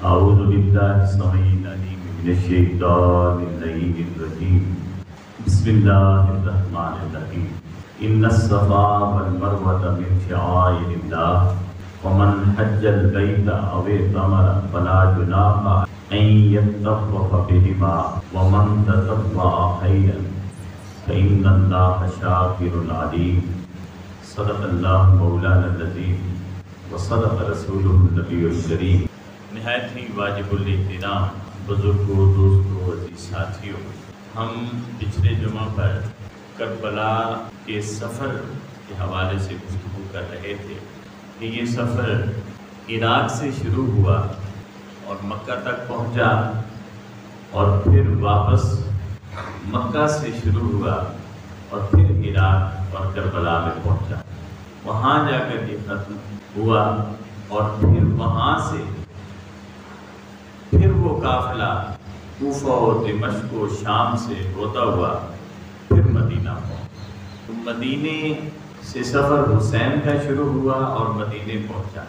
أعوذ بالله السميع العليم من الشيطان اللعين الرجيم بسم الله الرحمن الرحيم إن الصفا والمروة من شعائر الله ومن حج البيت أو اعتمر فلا جناح أن يطوف بهما ومن تطوع خيرا فإن الله شاكر عليم صدق الله مولانا العظيم وصدق رسوله النبي الكريم۔ نہایت ہی واجب الاحترام بزرگوں، دوستوں، عزیز ساتھیوں، ہم پچھلے جمعہ پر کربلا کے سفر کے حوالے سے گفتگو کر رہے تھے کہ یہ سفر عراق سے شروع ہوا اور مکہ تک پہنچا اور پھر واپس مکہ سے شروع ہوا اور پھر عراق اور کربلا میں پہنچا، وہاں جا کر یہ ختم ہوا اور پھر وہاں سے پھر وہ قافلہ کوفہ اور دمشق و شام سے ہوتا ہوا پھر مدینہ پہنچا۔ تو مدینے سے سفر حسین کا شروع ہوا اور مدینے پہنچا،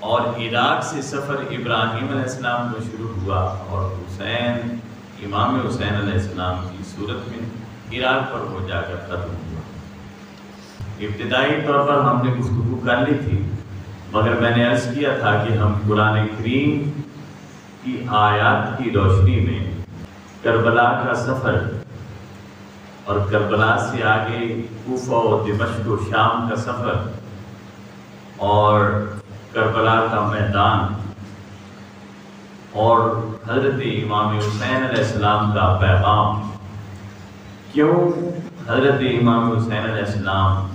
اور عراق سے سفر ابراہیم علیہ السلام کو شروع ہوا اور حسین امام حسین علیہ السلام کی صورت میں عراق پر وہ جا کر ختم ہوا۔ ابتدائی طور پر ہم نے گفتگو کر لی تھی، مگر میں نے عرض کیا تھا کہ ہم قرآن کریم کی آیات کی روشنی میں کربلا کا سفر اور کربلا سے آگے کوفہ و دمشق و شام کا سفر اور کربلا کا میدان اور حضرت امام حسین علیہ السلام کا پیغام، کیوں حضرت امام حسین علیہ السلام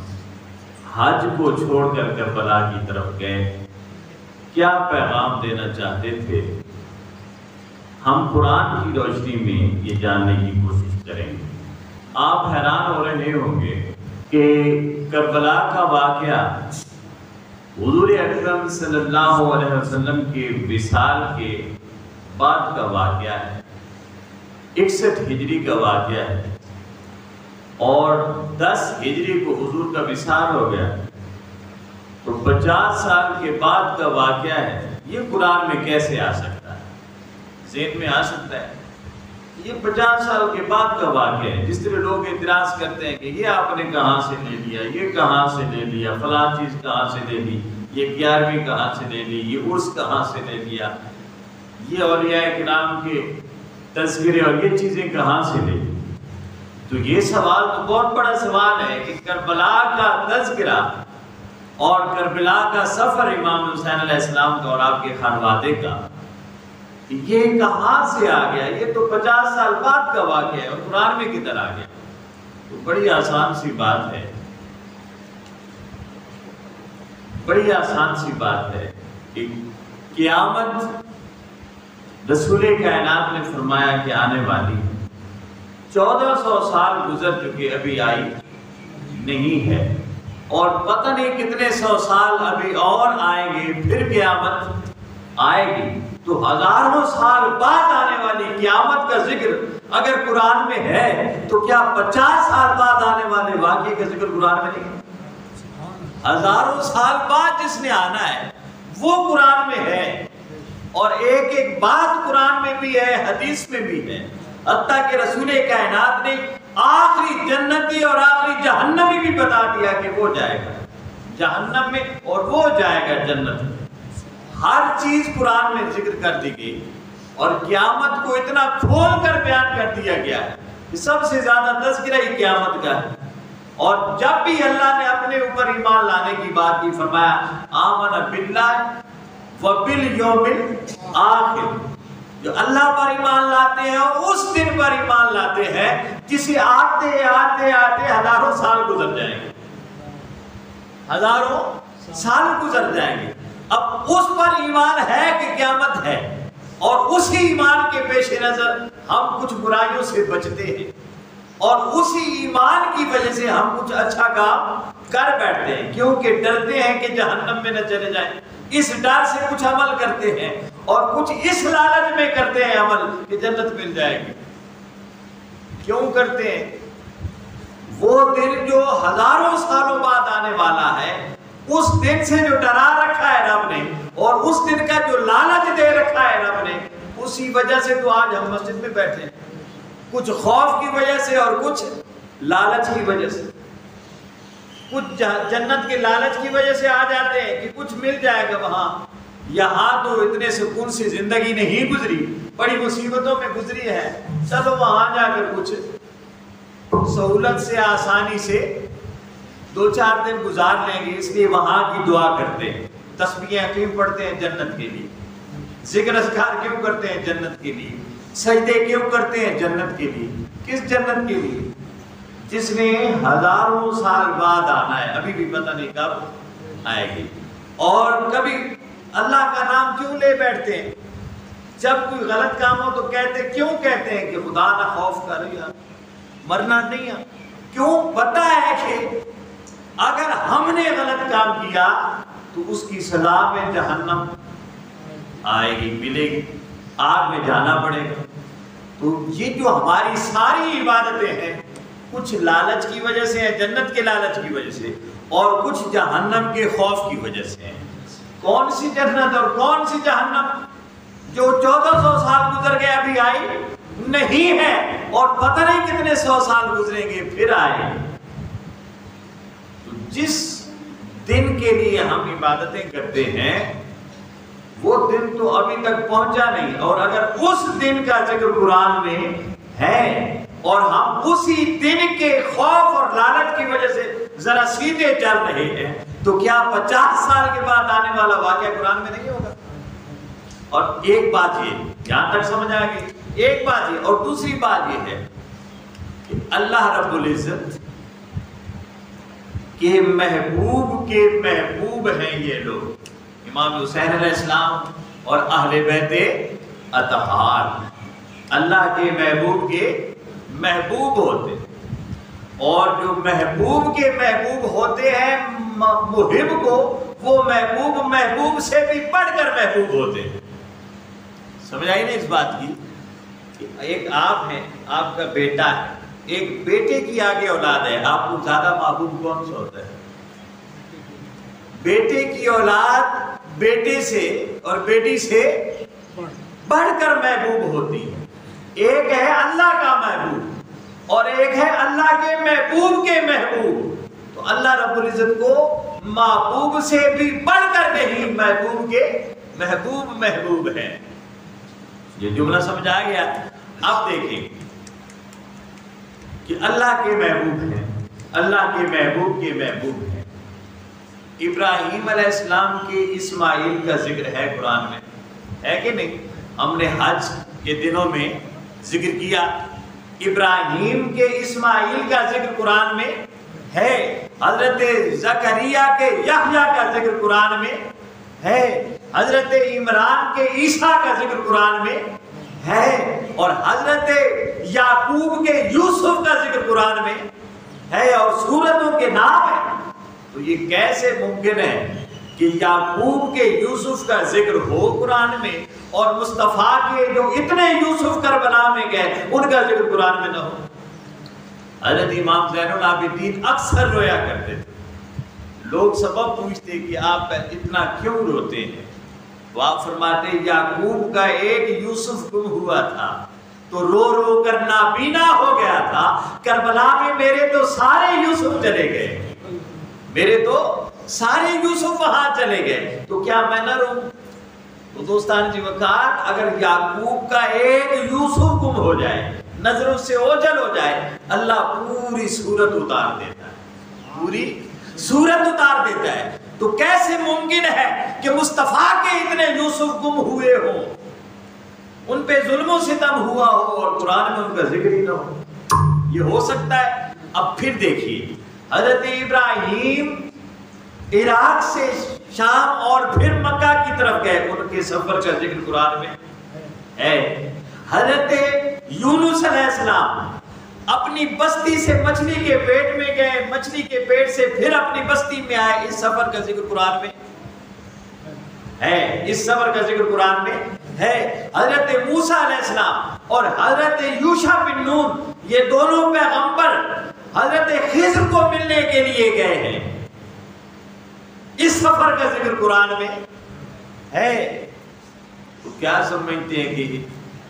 حج کو چھوڑ کر کربلا کی طرف گئے، کیا پیغام دینا چاہتے تھے، ہم قرآن کی روشنی میں یہ جاننے کی کوشش کریں گے۔ آپ حیران ہو رہے ہوں گے کہ کربلا کا واقعہ حضور اکرم صلی اللہ علیہ وسلم کے وصال کے بعد کا واقعہ ہے، 61 ہجری کا واقعہ ہے، اور 10 ہجری کو حضور کا وصال ہو گیا، تو 50 سال کے بعد کا واقعہ ہے۔ یہ قرآن میں کیسے آ سکتا ہے؟ ذہن میں آ سکتا ہے یہ 50 سال کے بعد کا واقعہ ہے؟ جس طرح لوگ اعتراض کرتے ہیں کہ یہ آپ نے کہاں سے لے لیا، یہ کہاں سے لے لیا، فلاں چیز کہاں سے لے لی، یہ 11ویں کہاں سے لے لی، یہ عرس کہاں سے لے لیا، یہ اولیاء کرام کے تذکرے اور یہ چیزیں کہاں سے لے لی۔ تو یہ سوال تو بہت بڑا سوال ہے کہ کربلا کا تذکرہ اور کربلا کا سفر امام حسین علیہ السلام کا اور آپ کے خانوادے کا، یہ کہاں سے آ گیا؟ یہ تو 50 سال بعد کا واقعہ ہے اور قرآن میں کدھر آ گیا؟ تو بڑی آسان سی بات ہے، بڑی آسان سی بات ہے کہ قیامت رسول کائنات نے فرمایا کہ آنے والی 1400 سال گزر چکے، ابھی آئی نہیں ہے، اور پتہ نہیں کتنے 100 سال ابھی اور آئیں گے، پھر قیامت آئے گی۔ تو ہزاروں سال بعد آنے والی قیامت کا ذکر اگر قرآن میں ہے تو کیا 50 سال بعد آنے والے واقعے کا ذکر قرآن میں نہیں ہے؟ ہزاروں سال بعد جس نے آنا ہے وہ قرآن میں ہے، اور ایک ایک بات قرآن میں بھی ہے، حدیث میں بھی ہے، حتیٰ کہ رسول کائنات نے آخری جنتی اور آخری جہنمی بھی بتا دیا کہ وہ جائے گا جہنم میں اور وہ جائے گا جنت میں۔ ہر چیز قرآن میں ذکر کر دی گئی، اور قیامت کو اتنا کھول کر بیان کر دیا گیا ہے کہ سب سے زیادہ تذکرہ ہی قیامت کا ہے۔ اور جب بھی اللہ نے اپنے اوپر ایمان لانے کی بات کی، فرمایا آمن باللہ وبالیوم الآخر، جو اللہ پر ایمان لاتے ہیں اور اس دن پر ایمان لاتے ہیں جسے آتے آتے آتے ہزاروں سال گزر جائیں گے، ہزاروں سال گزر جائیں گے۔ اب اس پر ایمان ہے کہ قیامت ہے، اور اسی ایمان کے پیش نظر ہم کچھ برائیوں سے بچتے ہیں، اور اسی ایمان کی وجہ سے ہم کچھ اچھا کام کر بیٹھتے ہیں، کیونکہ ڈرتے ہیں کہ جہنم میں نہ چلے جائیں۔ اس ڈر سے کچھ عمل کرتے ہیں، اور کچھ اس لالچ میں کرتے ہیں عمل کہ جنت مل جائے گی۔ کیوں کرتے ہیں؟ وہ دن جو ہزاروں سالوں بعد آنے والا ہے، اس دن سے جو ڈرا رکھا ہے رب نے، اور اس دن کا جو لالچ دے اسی وجہ سے تو آج ہم مسجد میں بیٹھے ہیں، کچھ خوف کی وجہ سے اور کچھ لالچ کی وجہ سے، کچھ جنت کے لالچ کی وجہ سے آ جاتے ہیں کہ کچھ مل جائے گا وہاں، یہاں تو اتنے سکون سے زندگی نہیں گزری، بڑی مصیبتوں میں گزری ہے، چلو وہاں جا کر کچھ سہولت سے آسانی سے 2-4 دن گزار لیں گے، اس لیے وہاں کی دعا کرتے ہیں، تسبیحیں کیوں پڑھتے ہیں جنت کے لیے، ذکر اذکار کیوں کرتے ہیں جنت کے لیے، سجدے کیوں کرتے ہیں جنت کے لیے، کس جنت کے لیے؟ جس نے ہزاروں سال بعد آنا ہے، ابھی بھی پتہ نہیں کب آئے گی، اور کبھی اللہ کا نام کیوں لے بیٹھتے ہیں؟ جب کوئی غلط کام ہو تو کیوں کہتے ہیں کہ خدا نہ خوف کر یا مرنا نہیں ہے؟ کیوں؟ پتہ ہے کہ اگر ہم نے غلط کام کیا تو اس کی سزا میں جہنم آئے گی، ملے گی، آگ میں جانا پڑے گا۔ تو یہ جو ہماری ساری عبادتیں ہیں، کچھ لالچ کی وجہ سے ہیں، جنت کے لالچ کی وجہ سے، اور کچھ جہنم کے خوف کی وجہ سے ہیں۔ کون سی جنت اور کون سی جہنم؟ جو 1400 سال گزر گئے ابھی آئی نہیں ہے، اور پتہ نہیں کتنے 100 سال گزریں گے پھر آئے۔ تو جس دن کے لیے ہم عبادتیں کرتے ہیں وہ دن تو ابھی تک پہنچا نہیں، اور اگر اس دن کا ذکر قرآن میں ہے اور ہم اسی دن کے خوف اور لالچ کی وجہ سے ذرا سیدھے چل رہے ہیں تو کیا 50 سال کے بعد آنے والا واقعہ قرآن میں نہیں ہوگا؟ اور ایک بات یہ جہاں تک سمجھ آئے گی، ایک بات یہ، اور دوسری بات یہ ہے کہ اللہ رب العزت کے محبوب ہیں یہ لوگ، امام حسین علیہ السلام اور اہل بیت اطہار، اللہ کے محبوب ہوتے ہیں، اور جو محبوب کے محبوب ہوتے ہیں محب کو، وہ محبوب سے بھی بڑھ کر محبوب ہوتے ہیں۔ سمجھ آئی نا اس بات کی کہ ایک آپ ہیں، آپ کا بیٹا ہے، ایک بیٹے کی آگے اولاد ہے، آپ کو زیادہ محبوب کون سا ہوتا ہے؟ بیٹے کی اولاد بیٹے سے اور بیٹی سے بڑھ کر محبوب ہوتی ہے۔ ایک ہے اللہ کا محبوب اور ایک ہے اللہ کے محبوب، تو اللہ رب العزت کو محبوب سے بھی بڑھ کر نہیں، محبوب کے محبوب ہے۔ یہ جملہ سمجھ آ گیا؟ اب دیکھیں کہ اللہ کے محبوب ہیں، اللہ کے محبوب ہیں۔ ابراہیم علیہ السلام کے اسماعیل کا ذکر ہے قرآن میں، ہے کہ نہیں؟ ہم نے حج کے دنوں میں ذکر کیا، ابراہیم کے اسماعیل کا ذکر قرآن میں ہے، حضرت زکریا کے یحییٰ کا ذکر قرآن میں ہے، حضرت عمران کے عیسیٰ کا ذکر قرآن میں ہے، اور حضرت یعقوب کے یوسف کا ذکر قرآن میں ہے، اور سورتوں کے نام ہیں۔ تو یہ کیسے ممکن ہے کہ یعقوب کے یوسف کا ذکر ہو قرآن میں اور مصطفیٰ کے جو اتنے یوسف کربلا میں گئے ان کا ذکر قرآن میں نہ ہو؟ حضرت امام زین العابدین اکثر رویا کرتے تھے، لوگ سبب پوچھتے کہ آپ اتنا کیوں روتے ہیں؟ تو آپ فرماتے یعقوب کا ایک یوسف گم ہوا تھا تو رو رو کر نابینا ہو گیا تھا، کربلا میں میرے تو سارے یوسف چلے گئے، میرے تو سارے یوسف وہاں چلے گئے، تو کیا میں نہ روں؟ تو دوستان جی وقار، اگر یعقوب کا ایک یوسف گم ہو جائے، نظروں سے اوجھل ہو جائے، اللہ پوری صورت اتار دیتا ہے، پوری صورت اتار دیتا ہے۔ تو کیسے ممکن ہے کہ مصطفیٰ کے اتنے یوسف گم ہوئے ہوں، ان پہ ظلم و ستم ہوا ہو اور قرآن میں ان کا ذکر ہی نہ ہو؟ یہ ہو سکتا ہے؟ اب پھر دیکھیے، حضرت ابراہیم عراق سے شام اور پھر مکہ کی طرف گئے، ان کے سفر کا ذکر قرآن میں ہے۔ حضرت یونس علیہ السلام اپنی بستی سے مچھلی کے پیٹ میں گئے، مچھلی کے پیٹ سے پھر اپنی بستی میں آئے، اس سفر کا ذکر قرآن میں ہے، اس سفر کا ذکر قرآن میں ہے۔ حضرت موسیٰ علیہ السلام اور حضرت یوشع بن نون، یہ دونوں پیغمبر حضرت خضر کو ملنے کے لیے گئے ہیں، اس سفر کا ذکر قرآن میں ہے۔ تو کیا سمجھتے ہیں کہ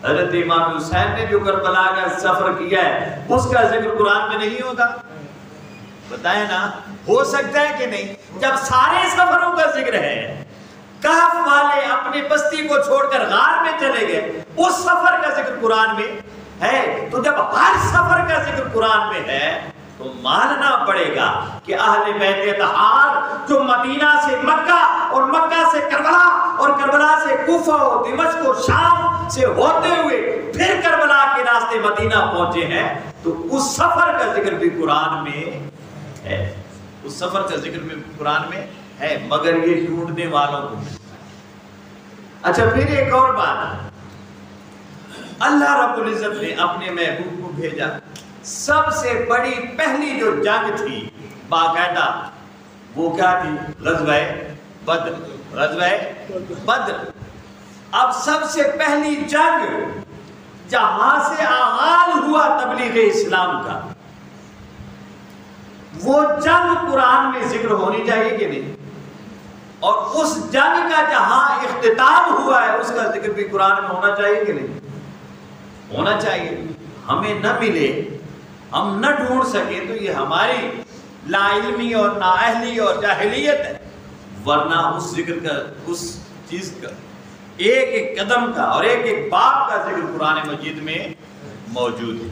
حضرت امام حسین نے جو کربلا کا سفر کیا ہے اس کا ذکر قرآن میں نہیں ہوگا؟ بتائیں نا، ہو سکتا ہے کہ نہیں؟ جب سارے سفروں کا ذکر ہے، کہف والے اپنی بستی کو چھوڑ کر غار میں چلے گئے، اس سفر کا ذکر قرآن میں ہے، تو جب ہر سفر کا ذکر قرآن میں ہے تو ماننا پڑے گا کہ اہل بیت اطہار جو مدینہ سے مکہ اور مکہ سے کربلا اور کربلا سے کوفہ اور دمشق اور شام سے ہوتے ہوئے پھر کربلا کے راستے مدینہ پہنچے ہیں، تو اس سفر کا ذکر بھی قرآن میں ہے، اس سفر کا ذکر بھی قرآن میں ہے، مگر یہ ڈھونڈنے والوں کو ملتا ہے۔ اچھا، پھر ایک اور بات، اللہ رب العزت نے اپنے محبوب کو بھیجا، سب سے بڑی پہلی جو جنگ تھی باقاعدہ وہ کیا تھی؟ غزوہ بدر، غزوہ بدر۔ اب سب سے پہلی جنگ جہاں سے آغاز ہوا تبلیغ اسلام کا، وہ جنگ قرآن میں ذکر ہونی چاہیے کہ نہیں؟ اور اس جنگ کا جہاں اختتام ہوا ہے اس کا ذکر بھی قرآن میں ہونا چاہیے کہ نہیں؟ ہونا چاہیے۔ ہمیں نہ ملے، ہم نہ ڈھونڈ سکے تو یہ ہماری لا علمی اور نااہلی اور جاہلیت ہے، ورنہ اس ذکر کا، اس چیز کا ایک ایک قدم کا اور ایک ایک باب کا ذکر قرآن مجید میں موجود ہے۔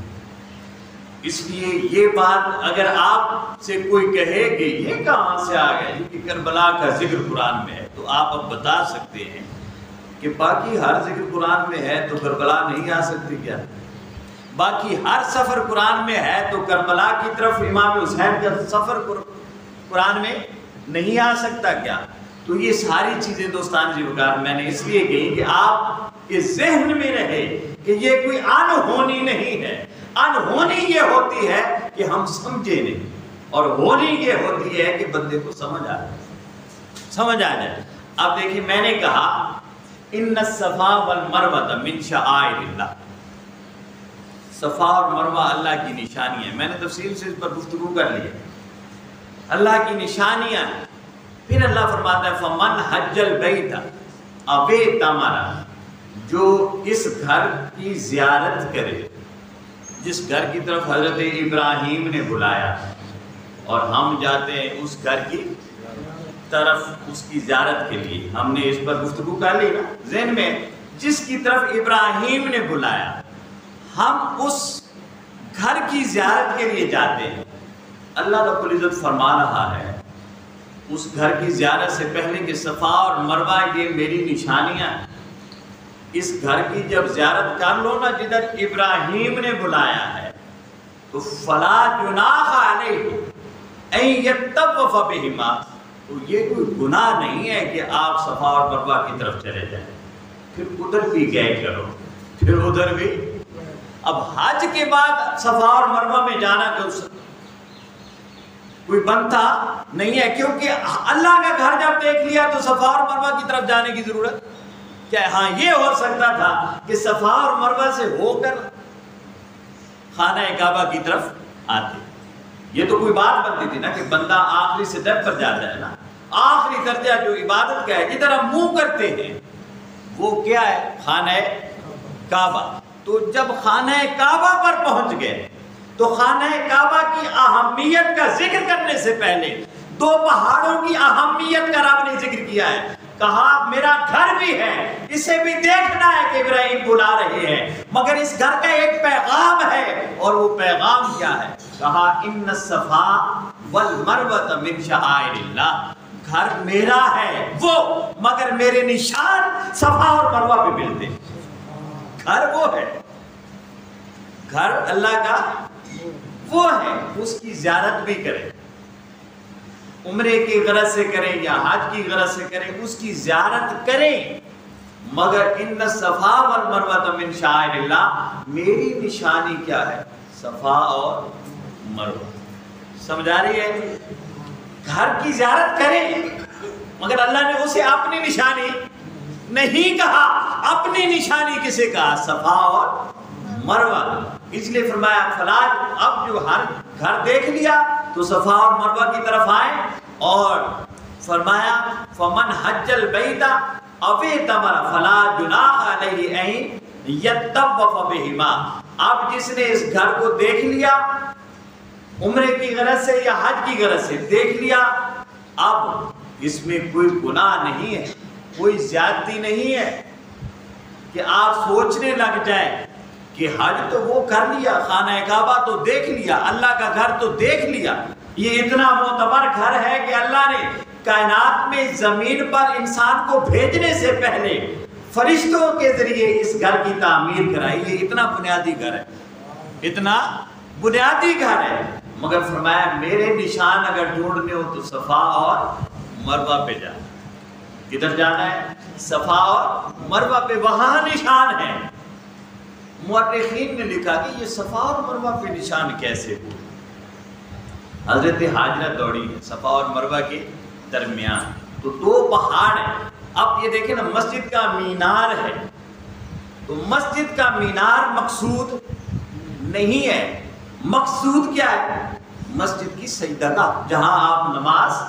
اس لیے یہ بات اگر آپ سے کوئی کہے کہ یہ کہاں سے آ گیا کہ کربلا کا ذکر قرآن میں ہے، تو آپ اب بتا سکتے ہیں کہ باقی ہر ذکر قرآن میں ہے تو کربلا نہیں آ سکتی کیا؟ باقی ہر سفر قرآن میں ہے تو کربلا کی طرف امام حسین کا سفر قرآن میں نہیں آ سکتا کیا؟ تو یہ ساری چیزیں دوستان جی وقار میں نے اس لیے کہی کہ آپ کے ذہن میں رہے کہ یہ کوئی انہونی نہیں ہے۔ انہونی یہ ہوتی ہے کہ ہم سمجھے نہیں، اور ہونی یہ ہوتی ہے کہ بندے کو سمجھ آ جائے۔ اب دیکھیں، میں نے کہا ان الصفا والمروہ من شعائر اللہ، صفا اور مروہ اللہ کی نشانی ہے۔ میں نے تفصیل سے اس پر گفتگو کر لی ہے، اللہ کی نشانیاں ہیں۔ پھر اللہ فرماتا ہے فمن حج البیت او اعتمر، جو اس گھر کی زیارت کرے، جس گھر کی طرف حضرت ابراہیم نے بلایا اور ہم جاتے ہیں اس گھر کی طرف اس کی زیارت کے لیے، ہم نے اس پر گفتگو کر لی نا ذہن میں، جس کی طرف ابراہیم نے بلایا ہم اس گھر کی زیارت کے لیے جاتے ہیں۔ اللہ رب العزت فرما رہا ہے اس گھر کی زیارت سے پہلے کہ صفا اور مروہ یہ میری نشانیاں ہیں، اس گھر کی جب زیارت کر لو نا جدھر ابراہیم نے بلایا ہے، تو فلا جناح علیہ ان یطوف بہما، تو یہ کوئی گناہ نہیں ہے کہ آپ صفا اور مروہ کی طرف چلے جائیں، پھر ادھر بھی گئے کرو، پھر ادھر بھی۔ اب حج کے بعد صفا اور مروہ میں جانا کوئی بنتا نہیں ہے، کیونکہ اللہ کا گھر جب دیکھ لیا تو صفا اور مروہ کی طرف جانے کی ضرورت کیا ہے؟ ہاں یہ ہو سکتا تھا کہ صفا اور مروہ سے ہو کر خانہ کعبہ کی طرف آتے، یہ تو کوئی بات بنتی تھی نا کہ بندہ آخری سٹیپ پر جاتا ہے نا، آخری درجہ جو عبادت کا ہے جدھر ہم منہ کرتے ہیں وہ کیا ہے؟ خانہ کعبہ۔ تو جب خانہ کعبہ پر پہنچ گئے تو خانہ کعبہ کی اہمیت کا ذکر کرنے سے پہلے دو پہاڑوں کی اہمیت کا رب نے ذکر کیا ہے، کہا میرا گھر بھی ہے، اسے بھی دیکھنا ہے کہ ابراہیم بلا رہے ہیں، مگر اس گھر کا ایک پیغام ہے، اور وہ پیغام کیا ہے؟ کہا ان الصفا والمروہ من شعائر اللہ، گھر میرا ہے وہ، مگر میرے نشان صفا اور مروہ پہ ملتے ہیں۔ گھر وہ ہے، گھر اللہ کا وہ ہے، اس کی زیارت بھی کرے، عمرے کی غرض سے کریں یا حج کی غرض سے کریں، اس کی زیارت کریں، مگر ان الصفا والمروہ من شعائر اللہ، میری نشانی کیا ہے؟ صفا اور مروہ۔ سمجھ آ رہی ہے؟ گھر کی زیارت کریں، مگر اللہ نے اسے اپنی نشانی نہیں کہا، اپنی نشانی کسے کہا؟ صفا اور مروہ۔ اس لیے فرمایا فلاج، اب جو ہر گھر دیکھ لیا تو صفا اور مروہ کی طرف آئے، اور فرمایا فمن حج البیت او اعتمر فلا جناح علیہ ان یطوف بہما، اب جس نے اس گھر کو دیکھ لیا عمرے کی غرض سے یا حج کی غرض سے دیکھ لیا، اب اس میں کوئی گناہ نہیں ہے، کوئی زیادتی نہیں ہے کہ آپ سوچنے لگ جائیں کہ حج تو وہ کر لیا، خانہ کعبہ تو دیکھ لیا، اللہ کا گھر تو دیکھ لیا، یہ اتنا معتبر گھر ہے کہ اللہ نے کائنات میں زمین پر انسان کو بھیجنے سے پہلے فرشتوں کے ذریعے اس گھر کی تعمیر کرائی، یہ اتنا بنیادی گھر ہے، اتنا بنیادی گھر ہے، مگر فرمایا میرے نشان اگر ڈھونڈنے ہو تو صفا اور مروہ پہ جانا۔ کدھر جانا ہے؟ صفا اور مروہ پہ، وہاں نشان ہے۔ مورخین نے لکھا کہ یہ صفا اور مروہ پہ نشان کیسے ہوئے؟ حضرت ہاجرہ دوڑی ہے صفا اور مروہ کے درمیان، تو دو پہاڑ ہیں۔ اب یہ دیکھیں نا، مسجد کا مینار ہے، تو مسجد کا مینار مقصود نہیں ہے، مقصود کیا ہے؟ مسجد کی سجدگاہ جہاں آپ نماز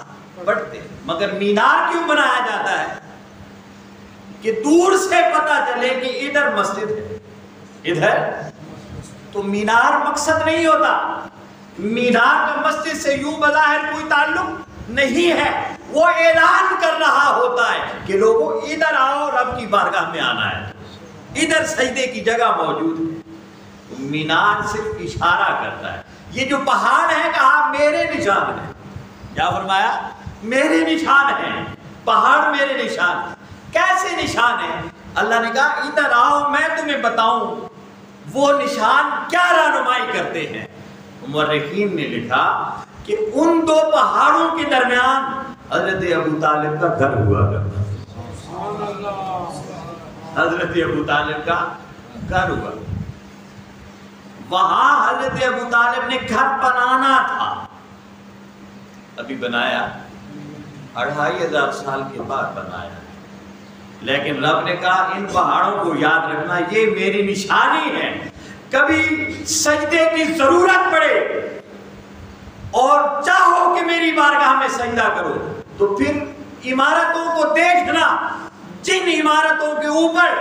پڑھتے ہیں، مگر مینار کیوں بنایا جاتا ہے؟ کہ دور سے پتہ چلے کہ ادھر مسجد ہے، ادھر۔ تو مینار مقصد نہیں ہوتا، مینار کا مسجد سے یوں بظاہر کوئی تعلق نہیں ہے، وہ اعلان کر رہا ہوتا ہے کہ لوگوں ادھر آؤ، رب کی بارگاہ میں آنا ہے، ادھر سجدے کی جگہ موجود ہے۔ مینار صرف اشارہ کرتا ہے۔ یہ جو پہاڑ ہے کہا میرے نشان ہیں، کیا فرمایا؟ میرے نشان ہیں، پہاڑ میرے نشان ہیں۔ کیسے نشان ہیں؟ اللہ نے کہا ادھر آؤ میں تمہیں بتاؤں وہ نشان کیا رہنمائی کرتے ہیں۔ مورخین نے لکھا کہ ان دو پہاڑوں کے درمیان حضرت ابو طالب کا گھر ہوا کرتا، حضرت ابو طالب کا گھر ہوا، وہاں حضرت ابو طالب نے گھر بنانا تھا، ابھی بنایا 2500 سال کے بعد بنایا، لیکن رب نے کہا ان پہاڑوں کو یاد رکھنا، یہ میری نشانی ہے، کبھی سجدے کی ضرورت پڑے اور چاہو کہ میری بارگاہ میں سجدہ کرو تو پھر عمارتوں کو دیکھنا، جن عمارتوں کے اوپر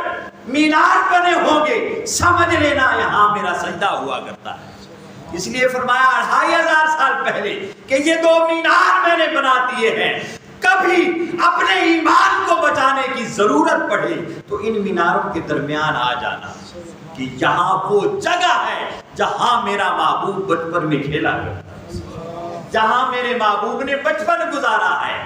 مینار بنے ہوں گے سمجھ لینا یہاں میرا سجدہ ہوا کرتا ہے۔ اس لیے فرمایا 2500 سال پہلے کہ یہ دو مینار میں نے بنا دیے ہیں، کبھی اپنے ایمان کو بچانے کی ضرورت پڑے تو ان میناروں کے درمیان آ جانا، کہ یہاں وہ جگہ ہے جہاں میرا محبوب بچپن میں کھیلا کرتا ہے، جہاں میرے محبوب نے بچپن گزارا ہے،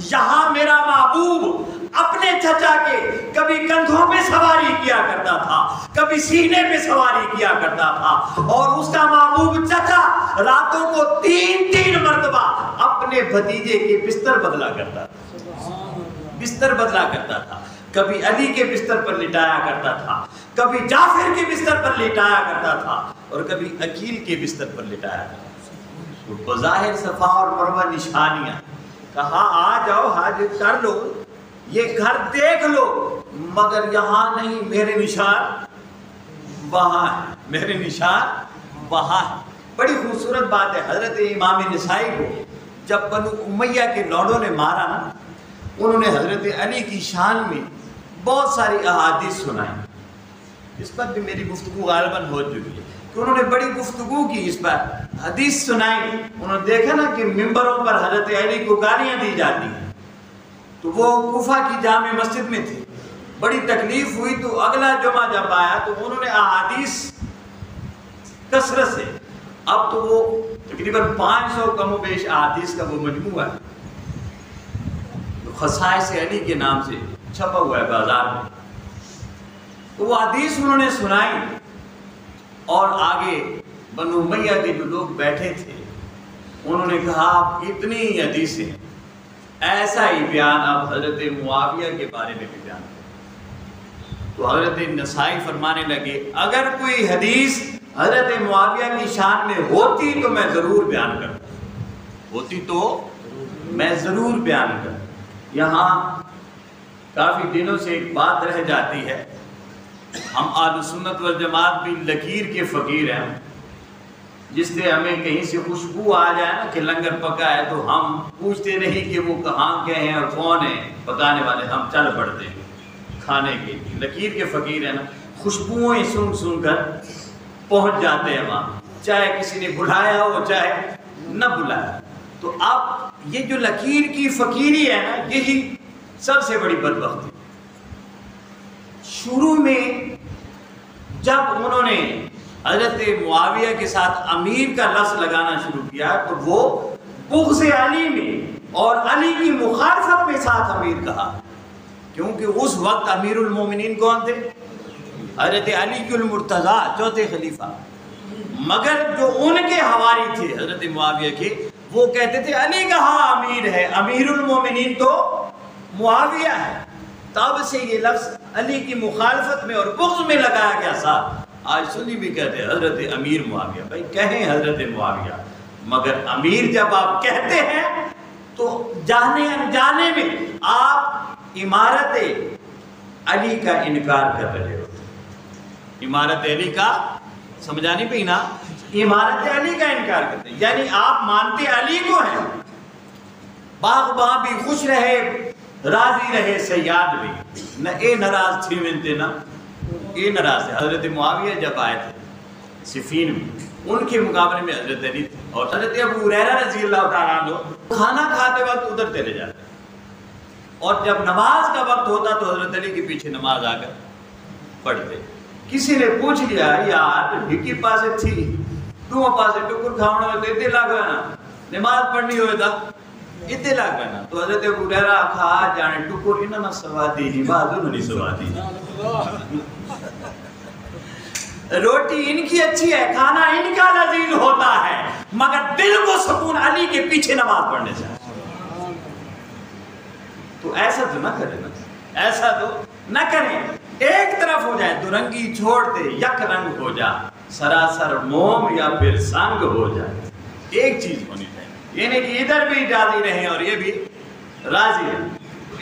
یہاں میرا محبوب اپنے چچا کے کبھی کندھوں پہ سواری کیا کرتا تھا، کبھی سینے پہ سواری کیا کرتا تھا، اور اس کا محبوب چچا راتوں کو 3 مرتبہ اپنے بھتیجے کے بستر بدلا کرتا تھا، بستر بدلا کرتا تھا، کبھی علی کے بستر پر لٹایا کرتا تھا، کبھی جعفر کے بستر پر لٹایا کرتا تھا، اور کبھی عقیل کے بستر پر لٹایا کرتا تھا۔ تو بظاہر صفا اور مروہ نشانیاں، کہا آ جاؤ حج کر لو، یہ گھر دیکھ لو، مگر یہاں نہیں، میرے نشان وہاں ہے، میرے نشان وہاں ہے۔ بڑی خوبصورت بات ہے، حضرت امام نسائی کو جب بنو امیہ کے لوڈوں نے مارا نا، انہوں نے حضرت علی کی شان میں بہت ساری احادیث سنائی، اس پر بھی میری گفتگو غالباً ہو چکی ہے کہ انہوں نے بڑی گفتگو کی، اس پر حدیث سنائی۔ انہوں نے دیکھا نا کہ ممبروں پر حضرت علی کو گالیاں دی جاتی ہیں، تو وہ کوفہ کی جامع مسجد میں تھے، بڑی تکلیف ہوئی، تو اگلا جمعہ جب آیا تو انہوں نے احادیث کثرت سے، اب تو وہ تقریباً 500 کم و بیش احادیث کا وہ مجموعہ ہے، خصائص علی کے نام سے چھپا ہوا ہے بازار میں، تو وہ حدیث انہوں نے سنائی، اور آگے بنو امیہ کے جو لوگ بیٹھے تھے انہوں نے کہا آپ اتنی حدیثیں، ایسا ہی بیان آپ حضرت معاویہ کے بارے میں بھی بیان کریں۔ تو حضرت نسائی فرمانے لگے اگر کوئی حدیث حضرت معاویہ کی شان میں ہوتی تو میں ضرور بیان کرتا، ہوتی تو میں ضرور بیان کرتا۔ یہاں کافی دنوں سے ایک بات رہ جاتی ہے، ہم اہل سنت والجماعت بھی لکیر کے فقیر ہیں، جس سے ہمیں کہیں سے خوشبو آ جائے نا کہ لنگر پکا ہے تو ہم پوچھتے نہیں کہ وہ کہاں کے ہیں اور کون ہیں پکانے والے، ہم چل پڑتے ہیں کھانے کے لیے، لکیر کے فقیر ہیں نا۔ خوشبوئیں سن کر پہنچ جاتے ہیں وہاں، چاہے کسی نے بلایا ہو چاہے نہ بلایا۔ تو اب یہ جو لکیر کی فقیری ہے نا، یہی سب سے بڑی بدبختی۔ شروع میں جب انہوں نے حضرت معاویہ کے ساتھ امیر کا لفظ لگانا شروع کیا تو وہ بغض علی میں اور علی کی مخالفت میں ساتھ امیر کہا، کیونکہ اس وقت امیر المومنین کون تھے؟ حضرت علی المرتضیٰ، چوتھے خلیفہ۔ مگر جو ان کے حواری تھے حضرت معاویہ کے، وہ کہتے تھے علی کہاں امیر ہے، امیر المومنین تو معاویہ ہے۔ تب سے یہ لفظ علی کی مخالفت میں اور بغض میں لگایا گیا ساتھ۔ آج سنی بھی کہتے ہیں حضرت امیر معاویہ، بھائی کہیں حضرت معاویہ، مگر امیر جب آپ کہتے ہیں تو جانے انجانے میں آپ عمارت علی کا انکار کر رہے ہوتے ہیں۔ عمارت علی کا سمجھانی پہ نا، عمارت علی کا انکار کرتے ہیں، یعنی آپ مانتے علی کو ہیں، باغباں بھی خوش رہے راضی رہے سیاد بھی نہ، اے ناراض تھی منتے نا، اے ناراض تھے۔ حضرت معاویہ جب آئے تھے صفین میں، ان کے مقابلے میں حضرت علی تھے، اور حضرت ابو ہریرہ رضی اللہ تعالیٰ عنہ کھانا کھاتے وقت ادھر چلے جاتے، اور جب نماز کا وقت ہوتا تو حضرت علی کے پیچھے نماز آ کر پڑھتے۔ کسی نے پوچھ لیا یار بھکی پاسے تھی تو پاسے ٹکر کھاؤنا ہوئے تو اتنے لاگ نا نماز پڑھنی ہوئے تھا اتنے لاگ نا، تو حضرت ابو ہریرہ کھا جانے ٹکر انہوں نے سوا دی نماز انہوں نے سوا دی۔ روٹی ان کی اچھی ہے، کھانا ان کا لذیذ ہوتا ہے، مگر دل کو سکون علی کے پیچھے نماز پڑھنے سے۔ تو ایسا تو نہ کریں نا، ایسا تو نہ کریں، ایک طرف ہو جائے، دو رنگی چھوڑ دے یک رنگ ہو جا، سراسر موم یا پھر سنگ ہو جائے، ایک چیز ہونی چاہیے، یعنی کہ ادھر بھی راضی رہیں اور یہ بھی راضی رہیں،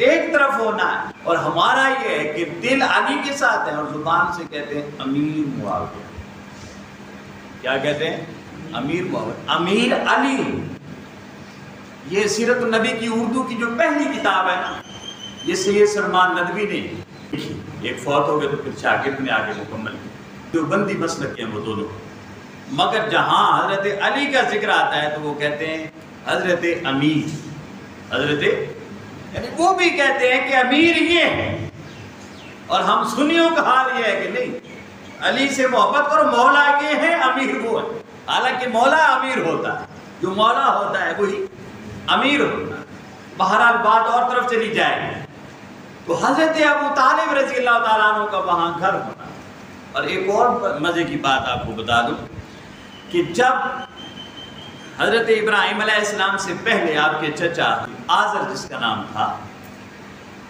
ایک طرف ہونا ہے۔ اور ہمارا یہ ہے کہ دل علی کے ساتھ ہے اور زبان سے کہتے ہیں امیر معاویہ، کیا کہتے ہیں؟ امیر معاویہ، امیر علی۔ یہ سیرت النبی کی اردو کی جو پہلی کتاب ہے نا، یہ سید سلمان ندوی نے لکھی، ایک فوت ہو گئے تو پھر شاگرد نے آگے مکمل کی، جو بندی مسلک کے ہیں وہ دونوں، مگر جہاں حضرت علی کا ذکر آتا ہے تو وہ کہتے ہیں حضرت امیر، حضرت، یعنی وہ بھی کہتے ہیں کہ امیر یہ ہے، اور ہم سنیوں کا حال یہ ہے کہ نہیں، علی سے محبت کرو، مولا یہ ہے امیر وہ ہے، حالانکہ مولا امیر ہوتا ہے، جو مولا ہوتا ہے وہی امیر ہوتا ہے۔ بہرحال بات اور طرف چلی جائے گی تو حضرت ابو طالب رضی اللہ تعالیٰ عنہ کا وہاں گھر ہونا۔ اور ایک اور مزے کی بات آپ کو بتا دوں کہ جب حضرت ابراہیم علیہ السلام سے پہلے آپ کے چچا آزر جس کا نام تھا،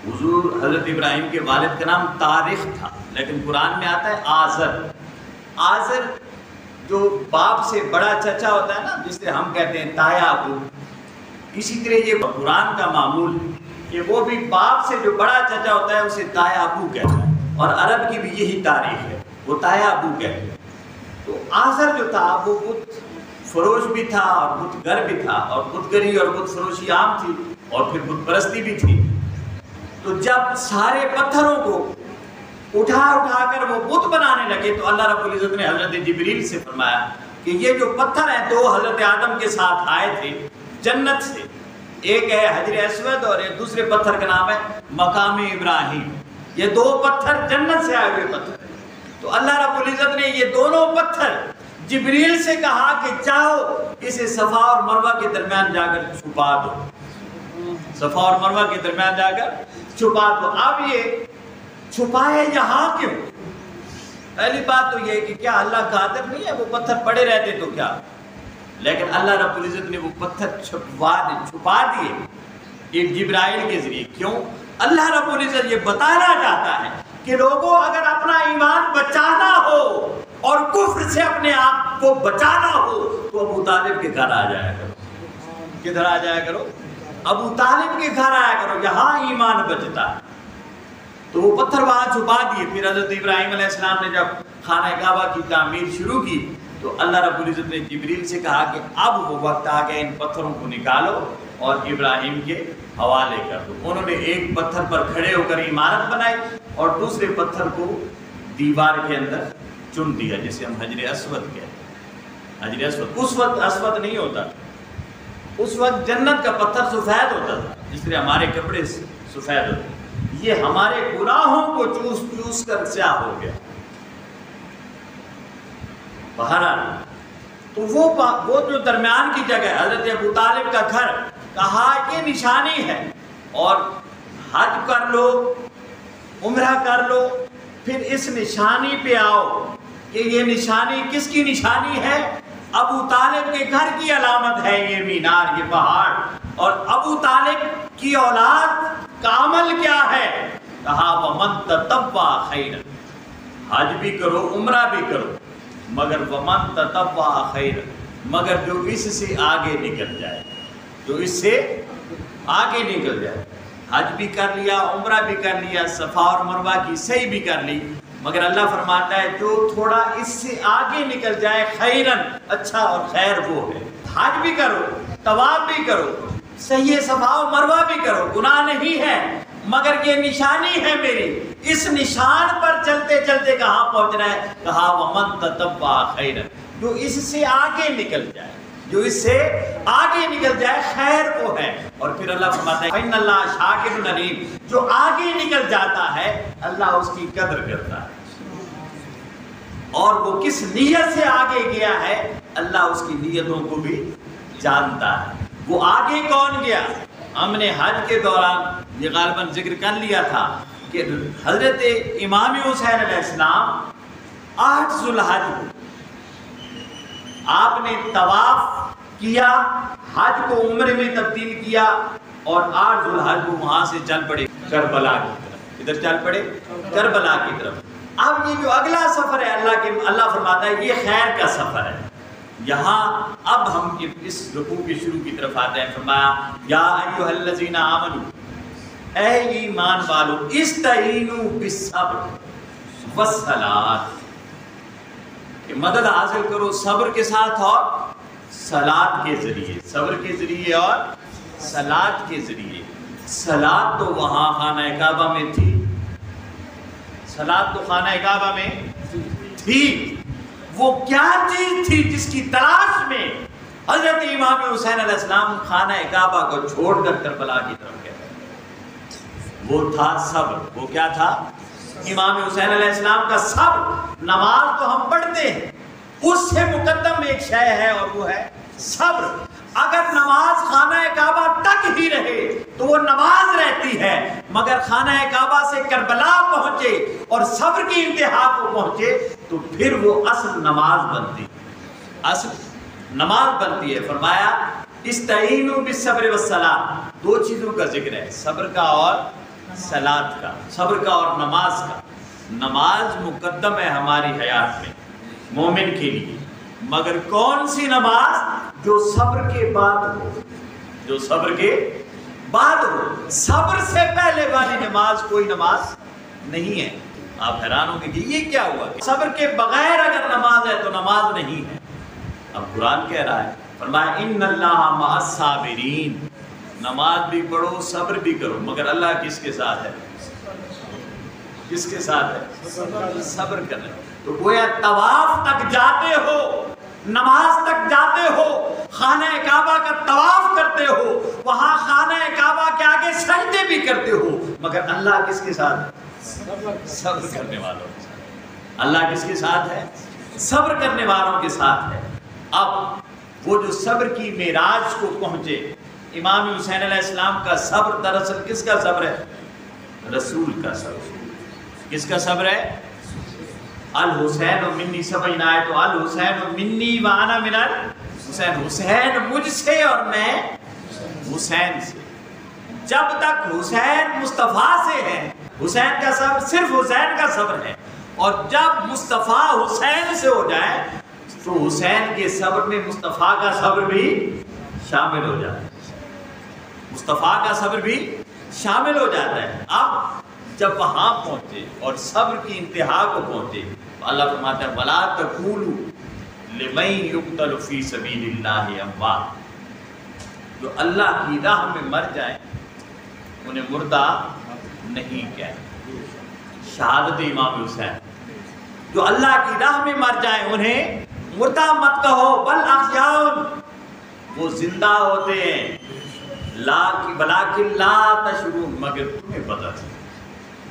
حضور حضرت ابراہیم کے والد کا نام طارق تھا، لیکن قرآن میں آتا ہے آزر۔ آزر جو باپ سے بڑا چچا ہوتا ہے نا، جس سے ہم کہتے ہیں تایا ابو، اسی طرح یہ قرآن کا معمول ہے کہ وہ بھی باپ سے جو بڑا چچا ہوتا ہے اسے تایا ابو کہتا ہے، اور عرب کی بھی یہی تاریخ ہے، وہ تایا ابو کہتے ہیں۔ تو آزر جو تھا وہ بت فروش بھی تھا اور بت گر بھی تھا، اور بت گری اور بت فروشی عام تھی، اور پھر بت پرستی بھی تھی۔ تو جب سارے پتھروں کو اٹھا کر وہ بت بنانے لگے تو اللہ رب العزت نے حضرت جبریل سے فرمایا کہ یہ جو پتھر ہیں دو حضرت آدم کے ساتھ آئے تھے جنت سے، ایک ہے حجر اسود اور ایک دوسرے پتھر کا نام ہے مقام ابراہیم، یہ دو پتھر جنت سے آئے ہوئے پتھر ہیں۔ تو اللہ رب العزت نے یہ دونوں پتھر جبریل سے کہا کہ جاؤ اسے صفا اور مروہ کے درمیان جا کر چھپا دو، صفا اور مروہ کے درمیان جا کر چھپا دو۔ اب یہ چھپائے یہاں کیوں؟ پہلی بات تو یہ ہے کہ کیا اللہ قادر نہیں ہے، وہ پتھر پڑے رہتے تو کیا، لیکن اللہ رب العزت نے وہ پتھر چھپا دیے ایک جبرائیل کے ذریعے۔ کیوں؟ اللہ رب العزت یہ بتانا چاہتا ہے کہ لوگوں اگر اپنا ایمان بچانا ہو اور کفر سے اپنے آپ کو بچانا ہو تو ابو طالب کے گھر آ جایا کرو۔ کدھر آ جایا کرو؟ ابو طالب کے گھر آیا کرو، یہاں ایمان بچتا ہے۔ تو وہ پتھر وہاں چھپا دیے۔ پھر حضرت ابراہیم علیہ السلام نے جب خانہ کعبہ کی تعمیر شروع کی تو اللہ رب العزت نے جبریل سے کہا کہ اب وہ وقت آ گیا، ان پتھروں کو نکالو اور ابراہیم کے حوالے کر دو۔ انہوں نے ایک پتھر پر کھڑے ہو کر عمارت بنائی اور دوسرے پتھر کو دیوار کے اندر چن دیا، جسے ہم حجر اسود کہتے ہیں۔ حجر اسود اس وقت اسود نہیں ہوتا، اس وقت جنت کا پتھر سفید ہوتا تھا، اس لیے ہمارے کپڑے سفید ہوتے، یہ ہمارے گناہوں کو چوس چوس کر سیاہ ہو گیا۔ بہرحال تو وہ جو درمیان کی جگہ ہے، حضرت ابو طالب کا گھر، کہا یہ نشانی ہے، اور حج کر لو، عمرہ کر لو، پھر اس نشانی پہ آؤ کہ یہ نشانی کس کی نشانی ہے؟ ابو طالب کے گھر کی علامت ہے یہ مینار، یہ پہاڑ، اور ابو طالب کی اولاد کا عمل کیا ہے؟ کہا وَمَن تَطَوَّعَ خَيْرًا، حج بھی کرو عمرہ بھی کرو، مگر وَمَن تَطَوَّعَ خَيْرًا، مگر جو اس سے آگے نکل جائے، جو اس سے آگے نکل جائے۔ حج بھی کر لیا، عمرہ بھی کر لیا، صفا اور مروہ کی سعی بھی کر لی، مگر اللہ فرماتا ہے جو تھوڑا اس سے آگے نکل جائے، خیرن، اچھا اور خیر وہ ہے۔ حج بھی کرو، طواف بھی کرو، صحیح صفا و مروہ بھی کرو، گناہ نہیں ہے، مگر یہ نشانی ہے میری، اس نشان پر چلتے چلتے کہاں پہنچنا ہے؟ کہا وَمَن تَطَوَّعَ خَيْرًا، جو اس سے آگے نکل جائے، جو اس سے آگے نکل جائے خیر وہ ہے۔ اور پھر اللہ فرماتا ہے فَإِنَّ اللَّهَ شَاكِرٌ عَلِيمٌ، جو آگے نکل جاتا ہے اللہ اس کی قدر کرتا ہے، اور وہ کس نیت سے آگے گیا ہے اللہ اس کی نیتوں کو بھی جانتا ہے۔ وہ آگے کون گیا؟ ہم نے حج کے دوران یہ غالباً ذکر کر لیا تھا کہ حضرت امام حسین علیہ السلام 8 ذو الحج کو آپ نے طواف کیا، حج کو عمرے میں تبدیل کیا، اور 8 ذو الحج کو وہاں سے چل پڑے کربلا کی طرف۔ ادھر چل پڑے کربلا کی طرف۔ اب یہ جو اگلا سفر ہے اللہ فرماتا ہے یہ خیر کا سفر ہے۔ یہاں اب ہم اس رکوع کی شروع کی طرف آتے ہیں، فرمایا یا ایھا الذین آمنوا، اے ایمان والو، استعینوا بالصبر والصلاۃ، کہ مدد حاصل کرو صبر کے ساتھ اور صلاۃ کے ذریعے، صبر کے ذریعے اور صلاۃ کے ذریعے۔ صلاۃ تو وہاں خانہ کعبہ میں تھی، صلاۃ تو خانہ کعبہ میں تھی، وہ کیا چیز تھی جس کی تلاش میں حضرت امام حسین علیہ السلام خانہ کعبہ کو چھوڑ کر کربلا کی طرف گئے؟ وہ تھا صبر۔ وہ کیا تھا؟ امام حسین علیہ السلام کا صبر۔ نماز تو ہم پڑھتے ہیں، اس سے مقدم ایک شے ہے اور وہ ہے صبر۔ اگر نماز خانہ کعبہ تک ہی رہے تو وہ نماز رہتی ہے، مگر خانہ کعبہ سے کربلا پہنچے اور صبر کی انتہا کو پہنچے تو پھر وہ اصل نماز بنتی، اصل نماز بنتی ہے۔ فرمایا استعینوا بالصبر والصلاۃ، 2 چیزوں کا ذکر ہے، صبر کا اور صلاۃ کا، صبر کا اور نماز کا۔ نماز مقدم ہے ہماری حیات میں مومن کے لیے، مگر کون سی نماز؟ جو صبر کے بعد ہو، جو صبر کے بعد ہو۔ صبر سے پہلے والی نماز کوئی نماز نہیں ہے۔ آپ حیران ہوں گے کہ یہ کیا ہوا؟ صبر کے بغیر اگر نماز ہے تو نماز نہیں ہے۔ اب قرآن کہہ رہا ہے، فرمایا ان اللہ مع الصابرین، نماز بھی پڑھو صبر بھی کرو، مگر اللہ کس کے ساتھ ہے؟ کس کے ساتھ ہے؟ صبر کرنا۔ تو گویا طواف تک جاتے ہو، نماز تک جاتے ہو، خانہ کعبہ کا طواف کرتے ہو، وہاں خانہ کعبہ کے آگے سجدے بھی کرتے ہو، مگر اللہ کس کے ساتھ ہے؟ صبر کرنے والوں کے ساتھ۔ اللہ کس کے ساتھ ہے؟ صبر کرنے والوں کے ساتھ ہے۔ اب وہ جو صبر کی معراج کو پہنچے، امام حسین علیہ السلام کا صبر دراصل کس کا صبر ہے؟ رسول کا صبر۔ کس کا صبر ہے؟ الحسین منی سمجھنا ہے تو الحسین منی وانا من الحسین، حسین مجھ سے اور میں حسین سے۔ جب تک حسین مصطفیٰ سے ہے، حسین کا صبر صرف حسین کا صبر ہے، اور جب مصطفیٰ حسین سے ہو جائے تو حسین کے صبر میں مصطفیٰ کا صبر بھی شامل ہو جاتا ہے، مصطفیٰ کا صبر بھی شامل ہو جاتا ہے۔ اب جب وہاں پہنچے اور صبر کی انتہا کو پہنچے تو اللہ فرماتا ہے وَلَا تَقُولُوا لِمَن يُقْتَلُ فِي سَبِيلِ اللَّهِ أَمْوَاتٌ، جو اللہ کی راہ میں مر جائیں انہیں مردہ نہیں کہنا۔ شہادت امام حسین جو اللہ کی راہ میں مر جائیں انہیں مردہ مت کہو، بل احیاء، وہ زندہ ہوتے ہیں، ولیکن لا تشعرون، مگر تمہیں پتہ نہیں،